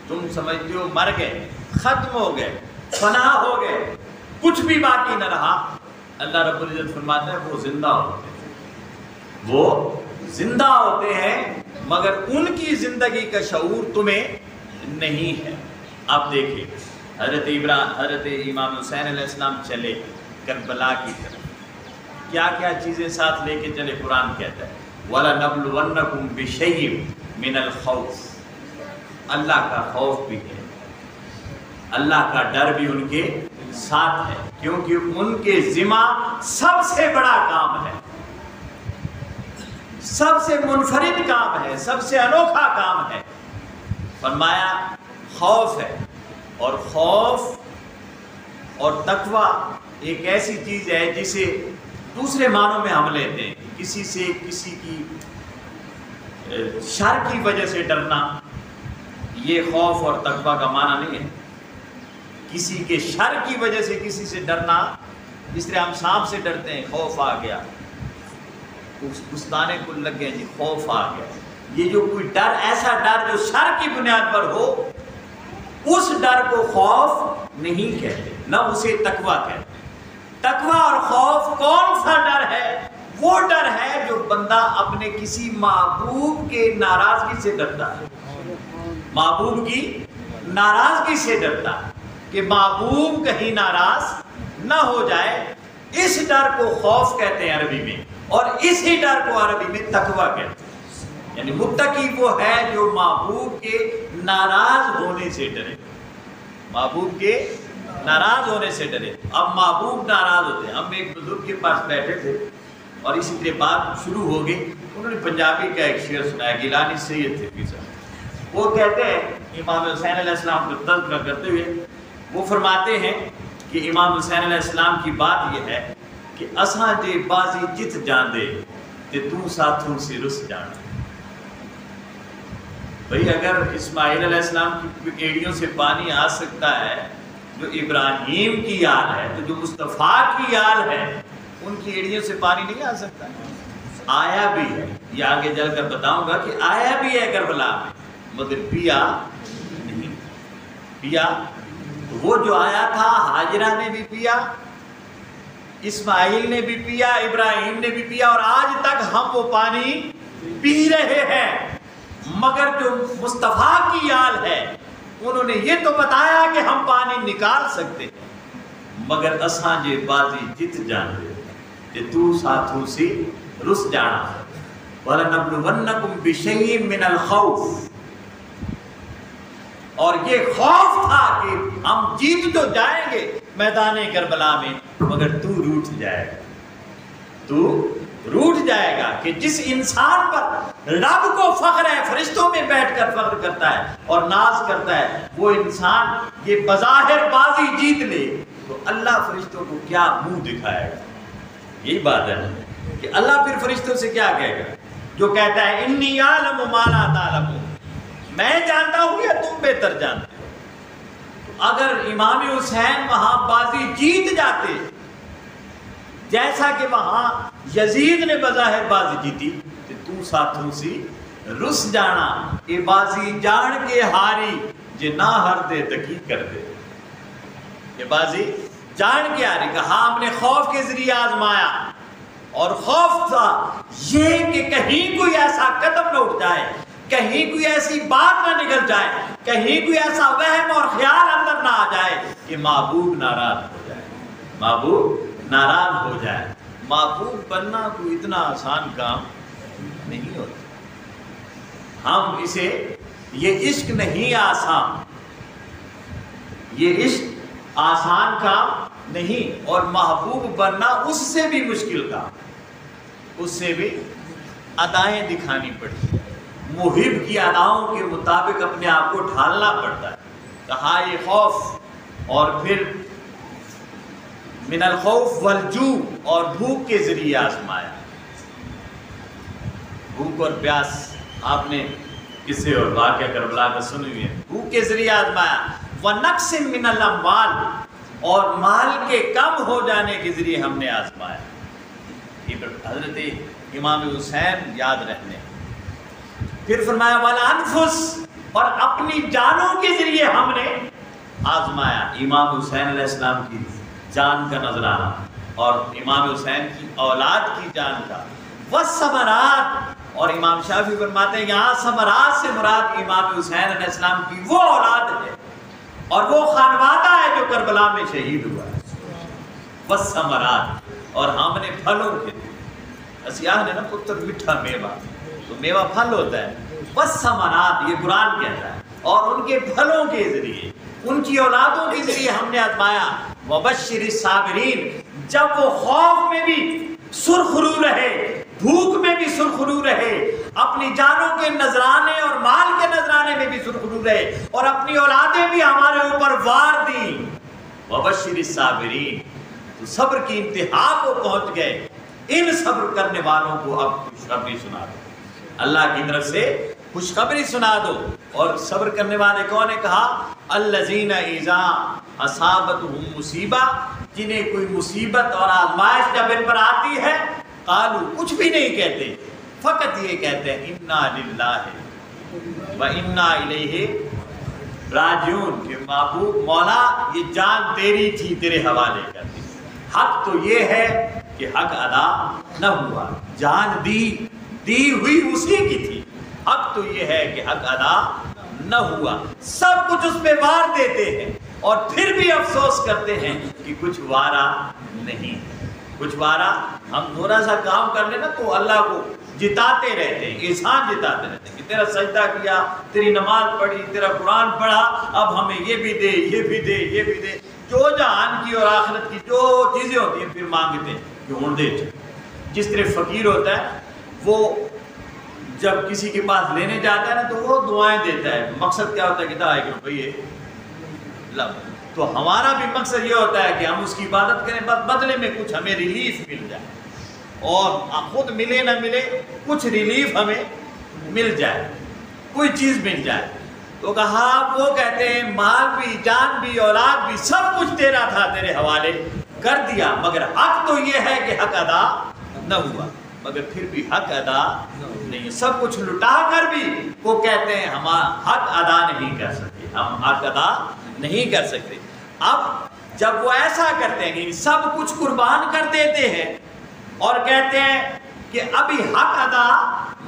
تم سمجھتے ہو مر گئے، ختم ہو گئے، فنا ہو گئے، کچھ بھی باقی نہ رہا۔ اللہ رب العزت فرماتا ہے وہ زندہ ہوتے ہیں، وہ زندہ ہوتے ہیں، مگر ان کی زندگی کا شعور تمہیں نہیں ہے۔ اب دیکھیں حضرت امام حسین علیہ السلام چلے کربلا کی طرف، کیا کیا چیزیں ساتھ لے کے چلے؟ قرآن کہتا ہے وَلَنَبْلُوَنَّكُمْ بِشَيْءٍ مِّنَ الْخَوْفِ، اللہ کا خوف بھی ہے، اللہ کا ڈر بھی ان کے ساتھ ہے، کیونکہ ان کے ذمہ سب سے بڑا کام ہے، سب سے منفرد کام ہے، سب سے انوکھا کام ہے۔ فرمایا خوف ہے، اور خوف اور تقویٰ ایک ایسی چیز ہے جسے دوسرے معنوں میں ہم لیتے ہیں، کسی سے کسی کی شر کی وجہ سے ڈرنا، یہ خوف اور تقویٰ کا معنی نہیں ہے۔ کسی کے شر کی وجہ سے کسی سے ڈرنا، جس طرح ہم سانپ سے ڈرتے ہیں، خوف آ گیا، اس دانے کو لگ گئے جی، خوف آ گیا۔ یہ جو کوئی ڈر، ایسا ڈر جو شر کی بنیاد پر ہو، اس ڈر کو خوف نہیں کہتے، نہ اسے تقویٰ کہتے۔ تقویٰ اور خوف کون سا ڈر ہے؟ وہ ڈر ہے جو بندہ اپنے کسی محبوب کے ناراضگی سے ڈرتا ہے، محبوب کی ناراضگی سے ڈرتا ہے کہ محبوب کہیں ناراض نہ ہو جائے، اس ڈر کو خوف کہتے ہیں عربی میں، اور اسی ڈر کو عربی میں تقویٰ کہتے ہیں۔ یعنی متقی وہ ہے جو محبوب کے ناراض ہونے سے ڈرے، محبوب کے ناراض ہونے سے ڈرے۔ اب محبوب ناراض ہوتے ہیں۔ ہم ایک بزرگ کے پاس بیٹھے تھے اور اسی طرح بات شروع ہو گئی، انہوں نے پنجابی کا ایک شعر سنایا، گیلانی سید تھے پیسا، وہ کہتے ہیں امام حسین علیہ السلام کو تذکرہ کرتے ہوئے، وہ فرماتے ہیں کہ امام حسین علیہ السلام کی بات یہ ہے کہ اساں جے بازی جت جاندے تے تو ساتھوں سے رس جانا۔ بھئی اگر اسماعیل علیہ السلام کی ایڑیوں سے پانی آ سکتا ہے جو ابراہیم کی آل ہے، تو جو مصطفیٰ کی آل ہے ان کی ایڑیوں سے پانی نہیں آ سکتا؟ آیا بھی ہے، یہ آگے جل کر بتاؤں گا کہ آیا بھی ہے کربلا میں، مگر پیا نہیں۔ پیا وہ جو آیا تھا، ہاجرہ نے بھی پیا، اسماعیل نے بھی پیا، ابراہیم نے بھی پیا، اور آج تک ہم وہ پانی پی رہے ہیں۔ مگر جو مصطفیٰ کی آل ہے انہوں نے یہ تو بتایا کہ ہم پانی نکال سکتے ہیں، مگر اساں جے بازی جت جاندے تے تو ساتھوں سے رس جانا۔ وَلَنَبْلُوَنَّكُمْ بِشَيْءٍ مِّنَ الْخَوْفِ، اور یہ خوف تھا کہ ہم جیت تو جائیں گے میدان کربلا میں، مگر تو روٹھ جائے گا، تو روٹھ جائے گا۔ کہ جس انسان پر رب کو فخر ہے، فرشتوں میں بیٹھ کر فخر کرتا ہے اور ناز کرتا ہے، وہ انسان یہ بظاہر بازی جیت لے تو اللہ فرشتوں کو کیا منہ دکھائے گا؟ یہی بات ہے کہ اللہ پھر فرشتوں سے کیا کہے گا؟ جو کہتا ہے انی اعلم ما لا تعلمون، میں جانتا ہوں یا تم بہتر جانتے ہو۔ اگر امام حسین وہاں بازی جیت جاتے جیسا کہ وہاں یزید نے بظاہر بازی جیتی، تو ساتھوں سے رس جانا، اے بازی جان کے ہاری جے نہ ہر دے تکی کر دے۔ یہ بازی جان کے ہاری، کہا ہم نے خوف کے ذریعے آزمایا، اور خوف تھا یہ کہ کہیں کوئی ایسا قدم نہ اٹھ جائے، کہیں کوئی ایسی بات نہ نکل جائے، کہیں کوئی ایسا وہم اور خیال اندر نہ آ جائے کہ محبوب ناراض ہو جائے، محبوب ناراض ہو جائے۔ محبوب بننا کوئی اتنا آسان کام نہیں ہوتا۔ ہم اسے، یہ عشق نہیں آسان، یہ عشق آسان کام نہیں، اور محبوب بننا اس سے بھی مشکل کام، اس سے بھی ادائیں دکھانی پڑتی ہیں، محب کی اداؤں کے مطابق اپنے آپ کو ڈھالنا پڑتا ہے۔ کہا یہ خوف، اور پھر من الخوف والجوع، اور بھوک کے ذریعے آزمایا۔ بھوک اور پیاس آپ نے کسے اور واقعہ کربلا کا سنی ہوئی ہے، بھوک کے ذریعے آزمایا۔ وَنَقْصٍ مِّنَ الْأَمْوَالِ، اور مال کے کم ہو جانے کے ذریعے ہم نے آزمایا. حضرت امام حسین یاد رکھنے. پھر فرمایا والانفس، اور اپنی جانوں کے ذریعے ہم نے آزمایا. امام حسین علیہ السلام کی جان کا نذرانہ اور امام حسین کی اولاد کی جان کا. والثمرات، اور امام شافعی فرماتے ہیں یہاں ثمرات سے مراد امام حسین علیہ السلام کی وہ اولاد ہے اور وہ خانوادہ ہے جو کربلا میں شہید ہوا ہے. والثمرات، اور ہم نے پھلوں کے اسیاہ نے نا پتر میٹھا میوہ، تو میوہ پھل ہوتا ہے. والثمرات یہ قرآن کہتا ہے، اور ان کے پھلوں کے ذریعے ان کی اولادوں کے ذریعے ہم نے آزمایا. وبشر الصابرین، جب وہ خوف میں بھی سرخرو رہے، بھوک میں بھی سرخرو رہے، اپنی جانوں کے نذرانے اور مال کے نذرانے میں بھی سرخرو رہے، اور اپنی اولادیں بھی ہمارے اوپر وار دیں. وبشر الصابرین، تو صبر کی انتہا کو پہنچ گئے. ان صبر کرنے والوں کو اب خوشخبری سنا دو، اللہ کی طرف سے خوشخبری سنا دو. اور صبر کرنے والے کون ہے؟ کہا الذین اذا اصابتہم مصیبہ، جنہیں کوئی مصیبت اور آزمائش جب ان پر آتی ہے، قالوا، کچھ بھی نہیں کہتے، فقط یہ کہتے ہیں انا للہ و انا الیہ راجعون، کہ معبود مولا یہ جان تیری تھی، تیرے حوالے کر دی. حق تو یہ ہے کہ حق ادا نہ ہوا، جان دی ہوئی اسی کی تھی. حق تو یہ ہے کہ حق ادا نہ ہوا. سب کچھ اس پہ وار دیتے ہیں اور پھر بھی افسوس کرتے ہیں کہ کچھ وارا نہیں. کچھ وارا، ہم تھوڑا سا کام کر لیں نا تو اللہ کو جتاتے رہتے ہیں، احسان جتاتے رہتے ہیں کہ تیرا سجدہ کیا، تیری نماز پڑھی، تیرا قرآن پڑھا، اب ہمیں یہ بھی دے، یہ بھی دے، یہ بھی دے. جو جہان کی اور آخرت کی جو چیزیں ہوتی ہیں پھر مانگتے ہیں کہ ہوں دے. جس طرح فقیر ہوتا ہے وہ جب کسی کے پاس لینے جاتا ہے نا تو وہ دعائیں دیتا ہے. مقصد کیا ہوتا ہے کہ 1 روپیے لو. تو ہمارا بھی مقصد یہ ہوتا ہے کہ ہم اس کی عبادت کریں، بس بدلے میں کچھ ہمیں ریلیف مل جائے، اور خود ملے نہ ملے کچھ ریلیف ہمیں مل جائے، کوئی چیز مل جائے. تو کہا وہ کہتے ہیں مال بھی، جان بھی، اولاد بھی، سب کچھ تیرا تھا، تیرے حوالے کر دیا، مگر حق تو یہ ہے کہ حق ادا نہ ہوا. مگر پھر بھی حق ادا نہیں. سب کچھ لٹا کر بھی وہ کہتے ہیں ہم حق ادا نہیں کر سکتے، ہم حق ادا نہیں کر سکتے. اب جب وہ ایسا کرتے ہیں کہ سب کچھ قربان کر دیتے ہیں اور کہتے ہیں کہ ابھی حق ادا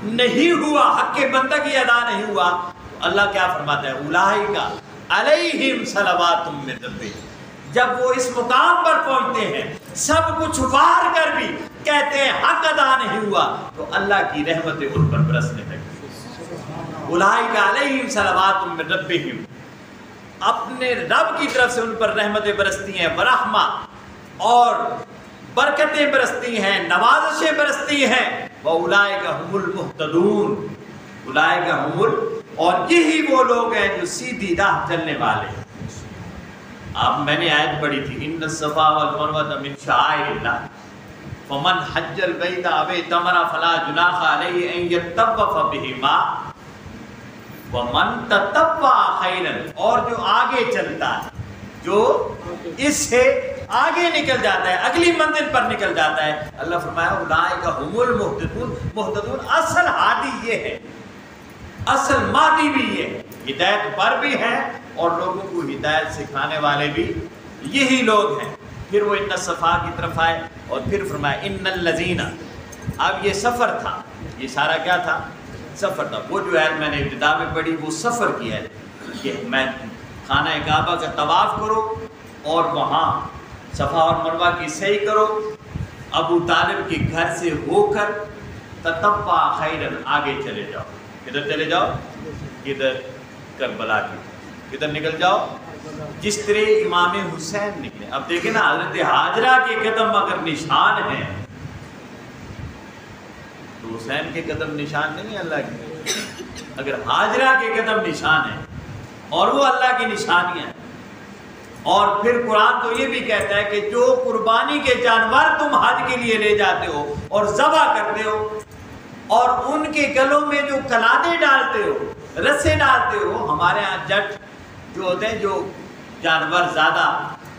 نہیں ہوا، حق کے بندگی ادا نہیں ہوا، اللہ کیا فرماتا ہے؟ اولئک علیہم صلوات من ربہم. جب وہ اس مقام پر پہنچتے ہیں سب کچھ وار کر بھی کہتے ہیں حق ادا نہیں ہوا، تو اللہ کی رحمتیں ان پر برسنے لگتی. اولئک علیہم صلوات من ربہم، اپنے رب کی طرف سے ان پر رحمتیں برستی ہیں، برحمہ، اور برکتیں برستی ہیں، نوازشیں برستی ہیں. وَأُولَئِكَ هُمُ الْمُهْتَدُونَ، اولئک هم اور یہی وہ لوگ ہیں جو سیدھی راہ چلنے والے ہیں. اب میں نے آیت پڑھی تھی ان الصفا والمروہ من شعائر اللہ فمن حج البیت او اعتمر فلا جناح علیہ ان یطوف بہما ومن تطوع خیرا، اور جو آگے چلتا ہے، جو اس سے آگے نکل جاتا ہے، اگلی منزل پر نکل جاتا ہے، اللہ فرمایا اولئک هم المہتدون. مہتدون اصل ہادی یہ ہے، اصل مادی بھی یہ ہے، ہدایت پر بھی ہے اور لوگوں کو ہدایت سکھانے والے بھی یہی لوگ ہیں. پھر وہ ان صفا کی طرف آئے اور پھر فرمایا ان الذین. اب یہ سفر تھا، یہ سارا کیا تھا؟ سفر تھا. وہ جو ہے میں نے ابتدا میں پڑھی وہ سفر کی ہے کہ میں خانہ کعبہ کا طواف کرو اور وہاں صفا اور مروہ کی سعی کرو، ابو طالب کے گھر سے ہو کر تتبع خیرا آگے چلے جاؤ. کدھر چلے جاؤ؟ کدھر؟ کربلا کی. کدھر نکل جاؤ؟ جس طرح امام حسین نکلے. اب دیکھیں نا حضرت حاجرہ کے قدم اگر نشان ہیں تو حسین کے قدم نشان نہیں ہے اللہ کے. اگر حاجرہ کے قدم نشان ہیں اور وہ اللہ کی نشانیاں ہیں، اور پھر قرآن تو یہ بھی کہتا ہے کہ جو قربانی کے جانور تم حج کے لیے لے جاتے ہو اور ذبح کرتے ہو اور ان کے گلوں میں جو کلادے ڈالتے ہو، رسے ڈالتے ہو، ہمارے ہاں جٹ جو ہوتے ہیں جو جانور زیادہ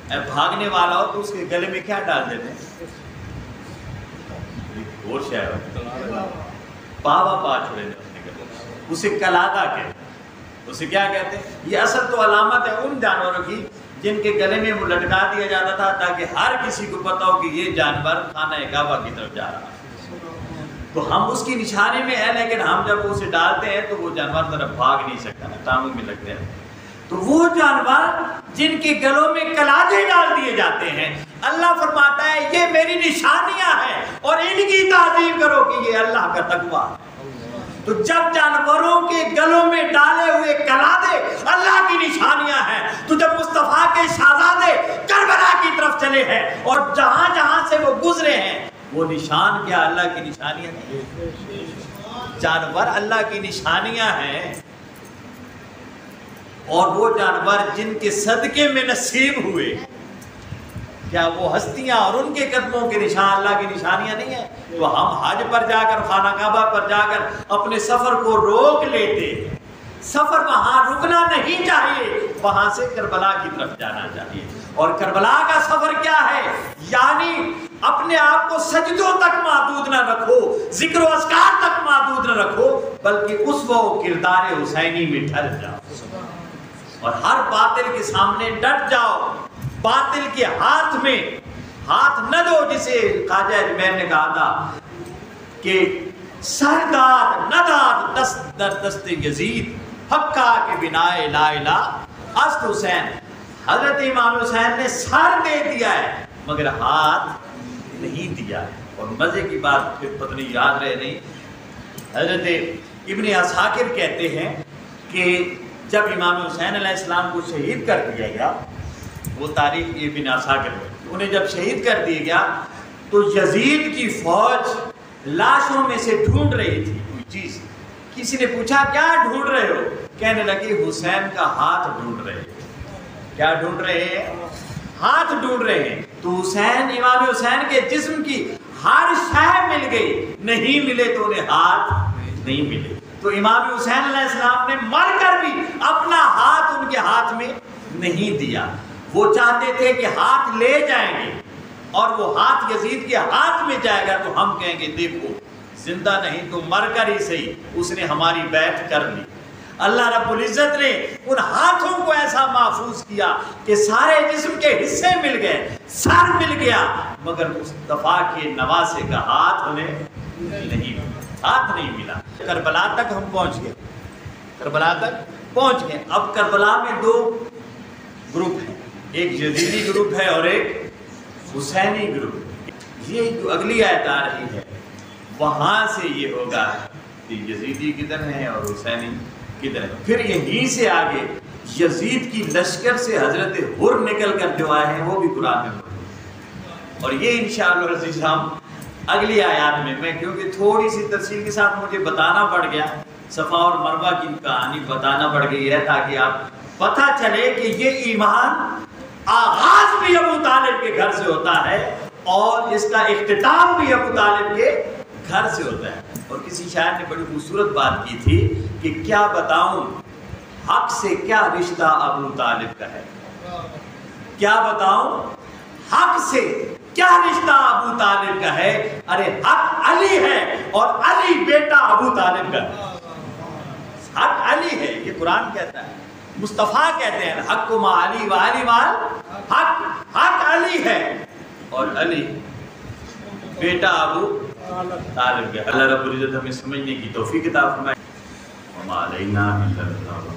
بھاگنے والا ہو تو اس کے گلے میں کیا ڈال دیتے ہیں؟ اور شاید پاوا پا چھوڑے اپنے گلے، اسے کلادہ کہتے ہیں۔ اسے کیا کہتے ہیں؟ یہ اصل تو علامت ہے ان جانوروں کی جن کے گلے میں وہ لٹکا دیا جاتا تھا تاکہ ہر کسی کو پتا ہو کہ یہ جانور خانہ کعبہ کی طرف جا رہا ہے، تو ہم اس کی نشانی میں ہیں، لیکن ہم جب اسے ڈالتے ہیں تو وہ جانور طرف بھاگ نہیں سکتا نا، ٹانگوں میں لگتے ہیں۔ تو وہ جانور جن کے گلوں میں کلادے ڈال دیے جاتے ہیں، اللہ فرماتا ہے یہ میری نشانیاں ہیں اور ان کی تعظیم کرو کہ یہ اللہ کا تقویٰ ہے۔ تو جب جانوروں کے گلوں میں ڈالے ہوئے کلادے اللہ کی نشانیاں ہیں، تو جب مصطفیٰ کے شہزادے کربلا کی طرف چلے ہیں اور جہاں جہاں سے وہ گزرے ہیں، وہ نشان کیا اللہ کی نشانیاں نہیں؟ جانور اللہ کی نشانیاں ہیں، اور وہ جانور جن کے صدقے میں نصیب ہوئے، کیا وہ ہستیاں اور ان کے قدموں کے نشان اللہ کی نشانیاں نہیں ہیں؟ تو ہم حج پر جا کر، خانہ کعبہ پر جا کر اپنے سفر کو روک لیتے ہیں۔ سفر وہاں رکنا نہیں چاہیے، وہاں سے کربلا کی طرف جانا چاہیے۔ اور کربلا کا سفر کیا ہے؟ یعنی اپنے آپ کو سجدوں تک محدود نہ رکھو، ذکر و اذکار تک محدود نہ رکھو، بلکہ اس وہ کردار حسینی میں ڈھل جاؤ اور ہر باطل کے سامنے ڈٹ جاؤ۔ باطل کے ہاتھ میں ہاتھ نہ دو، جسے خواجہ اجمیر نے کہا تھا کہ سرداد نداد دست در دست یزید حقا کے بنائے لا الہ است حسین۔ حضرت امام حسین نے سر دے دیا ہے مگر ہاتھ نہیں دیا ہے۔ اور مزے کی بات پھر پتنی یاد رہے نہیں، حضرت ابن عساکر کہتے ہیں کہ جب امام حسین علیہ السلام کو شہید کر دیا گیا، وہ تاریخ ابن عساکر میں، انہیں جب شہید کر دیا گیا تو یزید کی فوج لاشوں میں سے ڈھونڈ رہی تھی کوئی چیز۔ کسی نے پوچھا کیا ڈھونڈ رہے ہو؟ کہنے لگے حسین کا ہاتھ ڈھونڈ رہے ہیں۔ کیا ڈھونڈ رہے ہیں؟ ہاتھ ڈھونڈ رہے ہیں۔ تو حسین، امام حسین کے جسم کی ہر شے مل گئی، نہیں ملے تو انہیں ہاتھ نہیں ملے۔ تو امام حسین علیہ السلام نے مر کر بھی اپنا ہاتھ ان کے ہاتھ میں نہیں دیا۔ وہ چاہتے تھے کہ ہاتھ لے جائیں گے اور وہ ہاتھ یزید کے ہاتھ میں جائے گا تو ہم کہیں گے دیکھو زندہ نہیں تو مر کر ہی صحیح اس نے ہماری بیعت کر لی۔ اللہ رب العزت نے ان ہاتھوں کو ایسا محفوظ کیا کہ سارے جسم کے حصے مل گئے، سر مل گیا، مگر مصطفیٰ کے نواسے کا ہاتھ انہیں نہیں ملا، ہاتھ نہیں ملا۔ کربلا تک ہم پہنچ گئے، کربلا تک پہنچ گئے۔ اب کربلا میں دو گروپ ہیں، ایک یزیدی گروپ ہے اور ایک حسینی گروپ۔ یہ جو اگلی آیت آ رہی ہے وہاں سے یہ ہوگا کہ یزیدی کدھر ہیں اور حسینی کدھر ہیں۔ پھر یہیں سے آگے یزید کی لشکر سے حضرت حر نکل کر جو آئے ہیں وہ بھی قرآن میں موجود ہیں، اور یہ انشاءاللہ عزیز ہم اگلی آیات میں کیونکہ تھوڑی سی تفصیل کے ساتھ مجھے بتانا پڑ گیا، صفا اور مروہ کی کہانی بتانا پڑ گئی ہے تاکہ آپ پتہ چلے کہ یہ ایمان آغاز بھی ابو طالب کے گھر سے ہوتا ہے اور اس کا اختتام بھی ابو طالب کے گھر سے ہوتا ہے۔ اور کسی شاعر نے بڑی خوبصورت بات کی تھی کہ کیا بتاؤں حق سے کیا رشتہ ابو طالب کا ہے، کیا بتاؤں حق سے کیا رشتہ ابو طالب کا ہے، ارے حق علی ہے اور علی بیٹا ابو طالب کا ہے۔ حق علی ہے، یہ قرآن کہتا ہے، مصطفیٰ کہتے ہیں حق ما علی و علی مال حق، حق علی ہے اور علی بیٹا ابو طالب کا۔ اللہ رب العزت ہمیں سمجھنے کی توفیق عطا فرمائے۔ وما علینا الا البلاغ۔